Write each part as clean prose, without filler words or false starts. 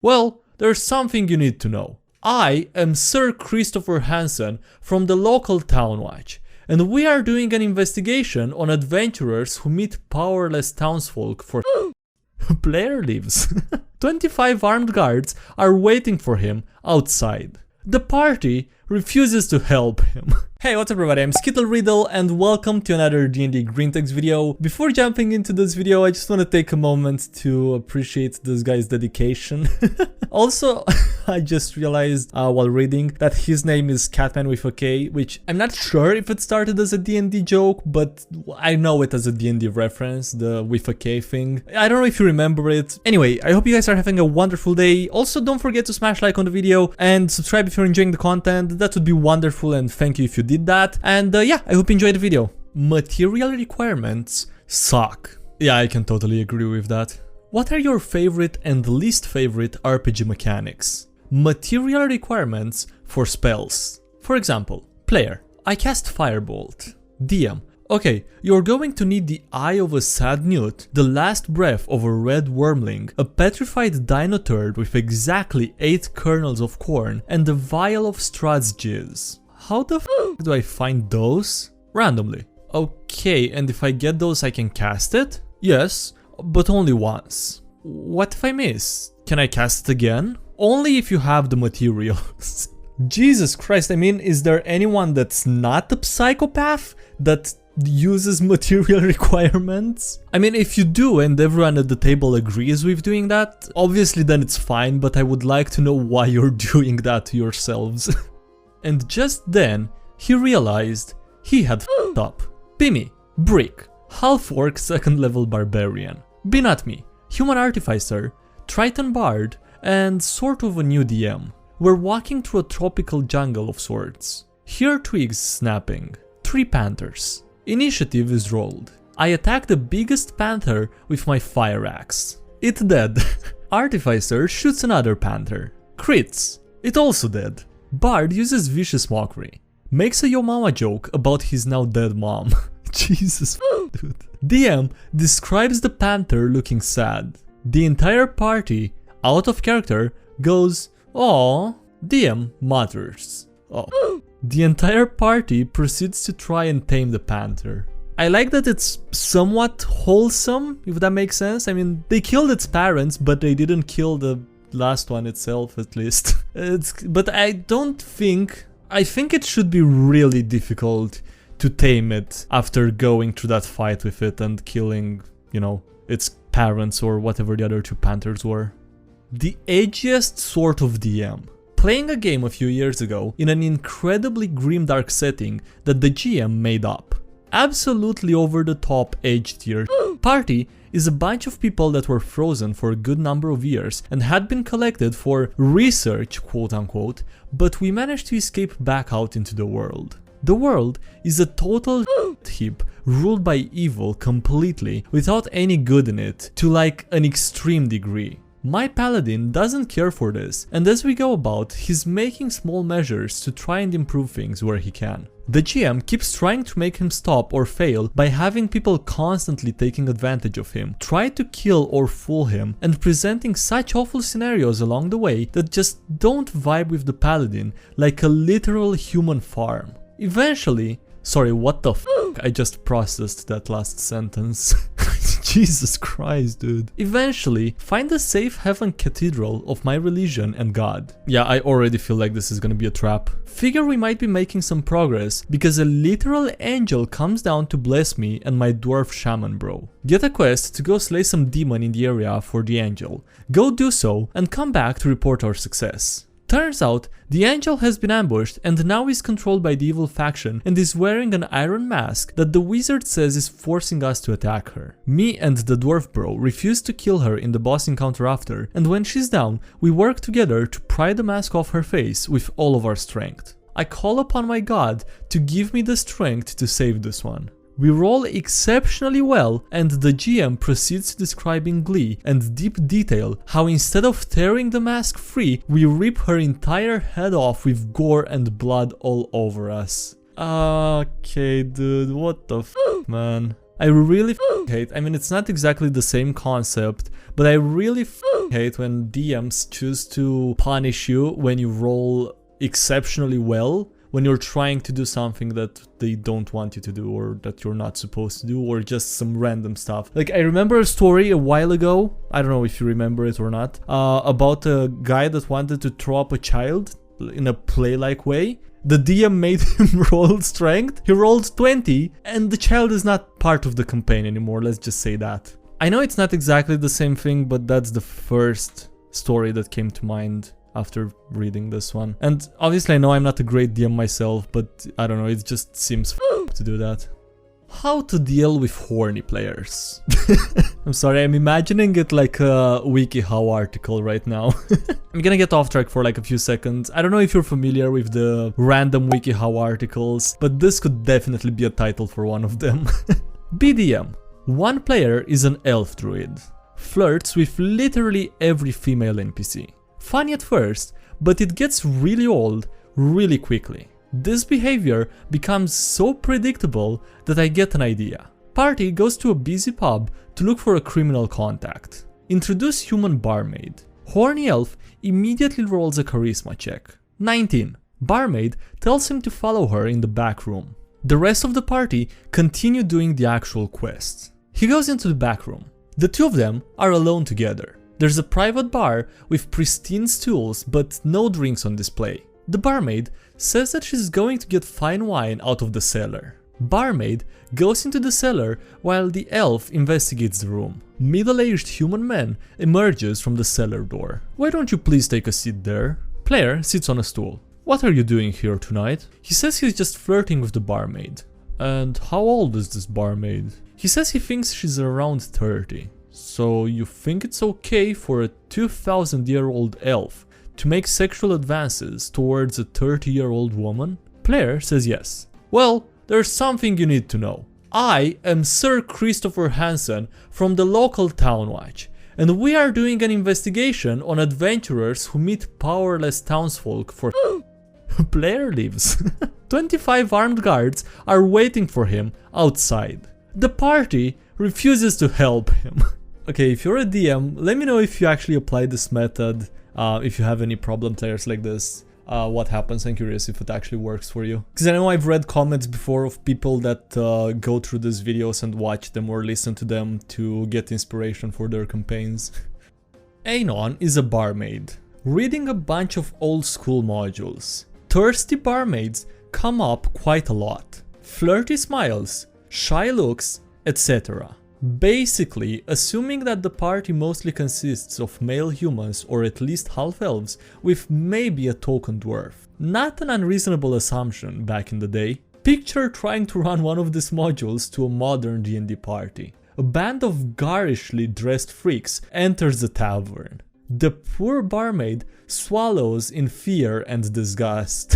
Well, there's something you need to know. I am Sir Christopher Hansen from the local town watch, and we are doing an investigation on adventurers who meet powerless townsfolk for player lives. 25 armed guards are waiting for him outside. The party refuses to help him. Hey, what's up everybody, I'm Skittle Riddle and welcome to another DnDGreentext video. Before jumping into this video, I just want to take a moment to appreciate this guy's dedication. Also, I just realized while reading that his name is Catman with a K, which I'm not sure if it started as a D&D joke, but I know it as a D&D reference, the with a K thing. I don't know if you remember it. Anyway, I hope you guys are having a wonderful day. Also, don't forget to smash like on the video and subscribe if you're enjoying the content. That would be wonderful and thank you if you did that. And yeah, I hope you enjoyed the video. Material requirements suck. Yeah, I can totally agree with that. What are your favorite and least favorite RPG mechanics? Material requirements for spells. For example, player, I cast Firebolt. DM, okay, you're going to need the Eye of a Sad Newt, the last breath of a red wormling, a petrified dino turd with exactly 8 kernels of corn, and a vial of Strahd's jizz. How the f do I find those? Randomly. Okay, and if I get those I can cast it? Yes, but only once. What if I miss? Can I cast it again? Only if you have the materials. Jesus Christ, I mean, is there anyone that's not a psychopath that uses material requirements? I mean, if you do and everyone at the table agrees with doing that, obviously then it's fine, but I would like to know why you're doing that to yourselves. And just then, he realized he had f***ed up. Bimmy, Brick, Half-Orc 2nd level Barbarian, Binatmi, Human Artificer, Triton Bard, and sort of a new DM. We're walking through a tropical jungle of sorts. Here are twigs snapping. 3 panthers. Initiative is rolled. I attack the biggest panther with my fire axe. It dead. Artificer shoots another panther. Crits. It also dead. Bard uses vicious mockery. Makes a yo mama joke about his now dead mom. Jesus, dude. DM describes the panther looking sad. The entire party, out of character, goes, "Aww." DM mutters. Oh. The entire party proceeds to try and tame the panther. I like that it's somewhat wholesome, if that makes sense. I mean, they killed its parents, but they didn't kill the last one itself, at least. But I think it should be really difficult to tame it after going through that fight with it and killing, you know, its parents or whatever the other 2 panthers were. The edgiest sort of DM. Playing a game a few years ago in an incredibly grimdark setting that the GM made up. Absolutely over the top edge tier. Party is a bunch of people that were frozen for a good number of years and had been collected for research, quote unquote, but we managed to escape back out into the world. The world is a total heap ruled by evil completely without any good in it to like an extreme degree. My paladin doesn't care for this, and as we go about, he's making small measures to try and improve things where he can. The GM keeps trying to make him stop or fail by having people constantly taking advantage of him, try to kill or fool him, and presenting such awful scenarios along the way that just don't vibe with the paladin like a literal human farm. Eventually, sorry, what the f***? I just processed that last sentence. Jesus Christ, dude. Eventually, find a safe haven cathedral of my religion and God. Yeah, I already feel like this is gonna be a trap. Figure we might be making some progress because a literal angel comes down to bless me and my dwarf shaman bro. Get a quest to go slay some demon in the area for the angel. Go do so and come back to report our success. Turns out, the angel has been ambushed and now is controlled by the evil faction and is wearing an iron mask that the wizard says is forcing us to attack her. Me and the dwarf bro refuse to kill her in the boss encounter after, and when she's down, we work together to pry the mask off her face with all of our strength. I call upon my god to give me the strength to save this one. We roll exceptionally well, and the GM proceeds to describe in glee and deep detail how instead of tearing the mask free, we rip her entire head off with gore and blood all over us. Okay, dude, what the f***, man. I really hate, I mean, it's not exactly the same concept, but I really hate when DMs choose to punish you when you roll exceptionally well, when you're trying to do something that they don't want you to do or that you're not supposed to do, or just some random stuff. Like, I remember a story a while ago, I don't know if you remember it or not, about a guy that wanted to throw up a child in a play-like way. The DM made him roll strength, he rolled 20, and the child is not part of the campaign anymore, let's just say that. I know it's not exactly the same thing, but that's the first story that came to mind after reading this one. And obviously I know I'm not a great DM myself, but I don't know, it just seems to do that. How to deal with horny players. I'm sorry, I'm imagining it like a WikiHow article right now. I'm gonna get off track for like a few seconds. I don't know if you're familiar with the random WikiHow articles, but this could definitely be a title for one of them. BDM. One player is an elf druid. Flirts with literally every female NPC. Funny at first, but it gets really old really quickly. This behavior becomes so predictable that I get an idea. Party goes to a busy pub to look for a criminal contact. Introduce human barmaid. Horny elf immediately rolls a charisma check. 19. Barmaid tells him to follow her in the back room. The rest of the party continue doing the actual quest. He goes into the back room. The two of them are alone together. There's a private bar with pristine stools but no drinks on display. The barmaid says that she's going to get fine wine out of the cellar. Barmaid goes into the cellar while the elf investigates the room. Middle-aged human man emerges from the cellar door. Why don't you please take a seat there? Player sits on a stool. What are you doing here tonight? He says he's just flirting with the barmaid. And how old is this barmaid? He says he thinks she's around 30. So you think it's okay for a 2000-year-old elf to make sexual advances towards a 30-year-old woman? Player says yes. Well, there's something you need to know. I am Sir Christopher Hansen from the local town watch, and we are doing an investigation on adventurers who meet powerless townsfolk for... Player leaves. 25 armed guards are waiting for him outside. The party refuses to help him. Okay, if you're a DM, let me know if you actually apply this method. If you have any problem players like this, what happens? I'm curious if it actually works for you. Because I know I've read comments before of people that go through these videos and watch them or listen to them to get inspiration for their campaigns. Aenon is a barmaid, reading a bunch of old school modules. Thirsty barmaids come up quite a lot. Flirty smiles, shy looks, etc. Basically, assuming that the party mostly consists of male humans or at least half-elves with maybe a token dwarf. Not an unreasonable assumption back in the day. Picture trying to run one of these modules to a modern D&D party. A band of garishly dressed freaks enters the tavern. The poor barmaid swallows in fear and disgust.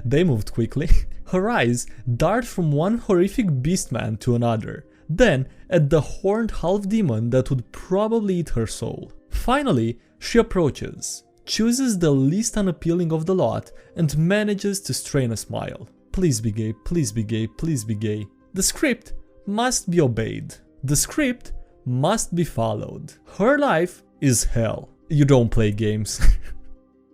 They moved quickly. Her eyes dart from one horrific beastman to another, then at the horned half-demon that would probably eat her soul. Finally, she approaches, chooses the least unappealing of the lot, and manages to strain a smile. Please be gay, please be gay, please be gay. The script must be obeyed. The script must be followed. Her life is hell. You don't play games.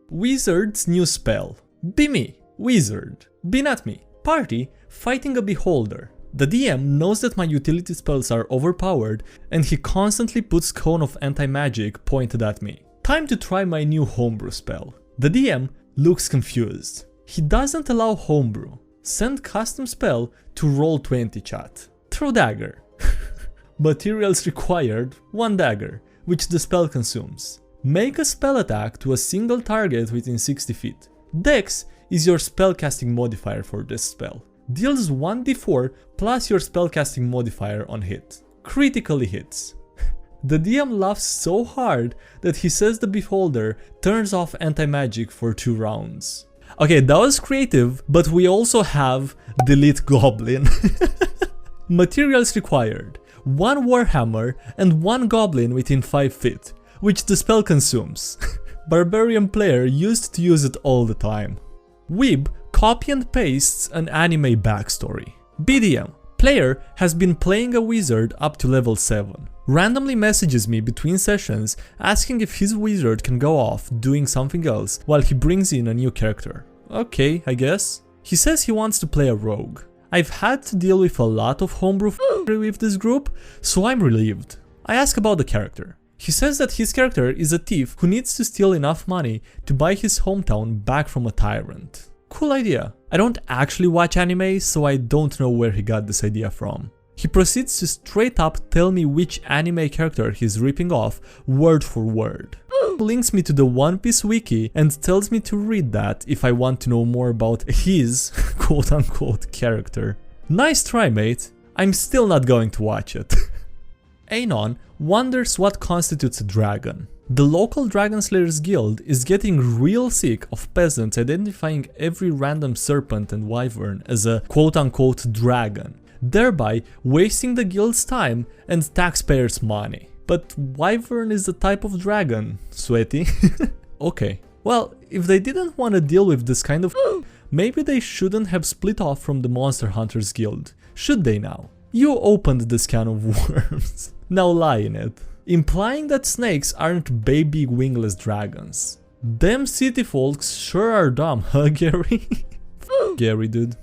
Wizard's new spell. Be me, wizard. Be not me. Party fighting a beholder. The DM knows that my utility spells are overpowered and he constantly puts cone of anti-magic pointed at me. Time to try my new homebrew spell. The DM looks confused. He doesn't allow homebrew. Send custom spell to roll 20 chat. Throw dagger. Materials required, 1 dagger, which the spell consumes. Make a spell attack to a single target within 60 feet. Dex is your spellcasting modifier for this spell. Deals 1d4 plus your spellcasting modifier on hit. Critically hits. The DM laughs so hard that he says the beholder turns off anti-magic for 2 rounds. Okay, that was creative, but we also have delete goblin. Materials required. 1 warhammer and 1 goblin within 5 feet, which the spell consumes. Barbarian player used to use it all the time. Weeb copy and pastes an anime backstory. BDM, Player has been playing a wizard up to level 7. Randomly messages me between sessions asking if his wizard can go off doing something else while he brings in a new character. Okay, I guess. He says he wants to play a rogue. I've had to deal with a lot of homebrew with this group, so I'm relieved. I ask about the character. He says that his character is a thief who needs to steal enough money to buy his hometown back from a tyrant. Cool idea. I don't actually watch anime, so I don't know where he got this idea from. He proceeds to straight up tell me which anime character he's ripping off word for word. Links me to the One Piece wiki and tells me to read that if I want to know more about his quote-unquote character. Nice try, mate. I'm still not going to watch it. Aenon wonders what constitutes a dragon. The local Dragon Slayers guild is getting real sick of peasants identifying every random serpent and wyvern as a quote-unquote dragon, thereby wasting the guild's time and taxpayers' money. But wyvern is a type of dragon, sweaty. Okay, well, if they didn't want to deal with this kind of maybe they shouldn't have split off from the Monster Hunters guild, should they now? You opened this can of worms, now lie in it. Implying that snakes aren't baby wingless dragons. Them city folks sure are dumb, huh, Gary? Gary, dude.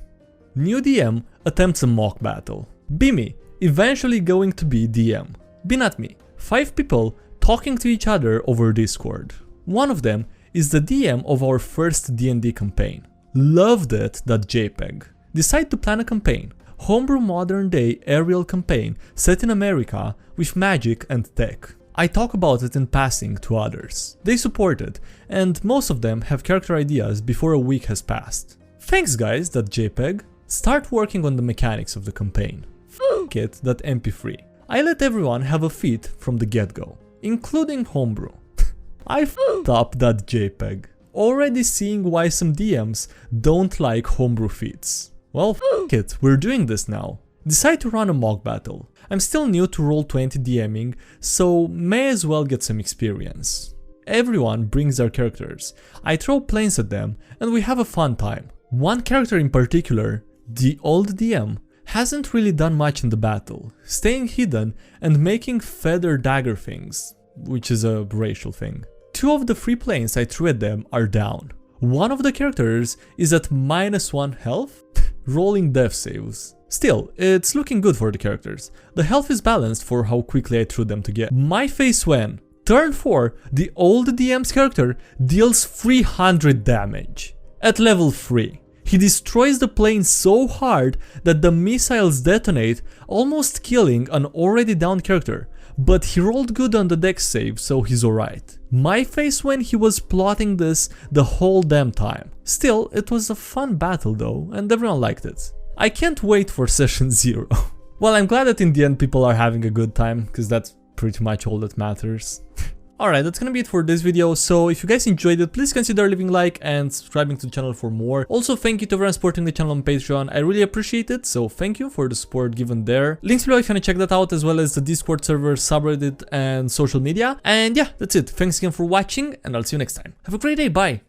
New DM attempts a mock battle. Be me, eventually going to be DM. Be not me. 5 people talking to each other over Discord. One of them is the DM of our first D&D campaign. Loved it.jpg. Decide to plan a campaign. Homebrew modern day aerial campaign set in America with magic and tech. I talk about it in passing to others. They support it, and most of them have character ideas before a week has passed. Thanks guys.jpg. Start working on the mechanics of the campaign. F*** it.mp3. I let everyone have a feat from the get-go, including Homebrew. I f***ed up.jpg. Already seeing why some DMs don't like Homebrew feats. Well, f*** it, we're doing this now. Decide to run a mock battle. I'm still new to Roll20 DMing, so may as well get some experience. Everyone brings their characters. I throw planes at them, and we have a fun time. One character in particular, the old DM, hasn't really done much in the battle, staying hidden and making feather dagger things, which is a racial thing. 2 of the 3 planes I threw at them are down. One of the characters is at -1 health, rolling death saves. Still, it's looking good for the characters. The health is balanced for how quickly I threw them together. My face when, turn 4, the old DM's character deals 300 damage. At level 3. He destroys the plane so hard that the missiles detonate, almost killing an already down character, but he rolled good on the dex save, so he's alright. My face when he was plotting this the whole damn time. Still, it was a fun battle though, and everyone liked it. I can't wait for session 0. Well, I'm glad that in the end people are having a good time, because that's pretty much all that matters. Alright, that's gonna be it for this video, so if you guys enjoyed it, please consider leaving a like and subscribing to the channel for more. Also, thank you to everyone supporting the channel on Patreon, I really appreciate it, so thank you for the support given there. Links below if you wanna check that out, as well as the Discord server, subreddit, and social media. And yeah, that's it. Thanks again for watching, and I'll see you next time. Have a great day, bye!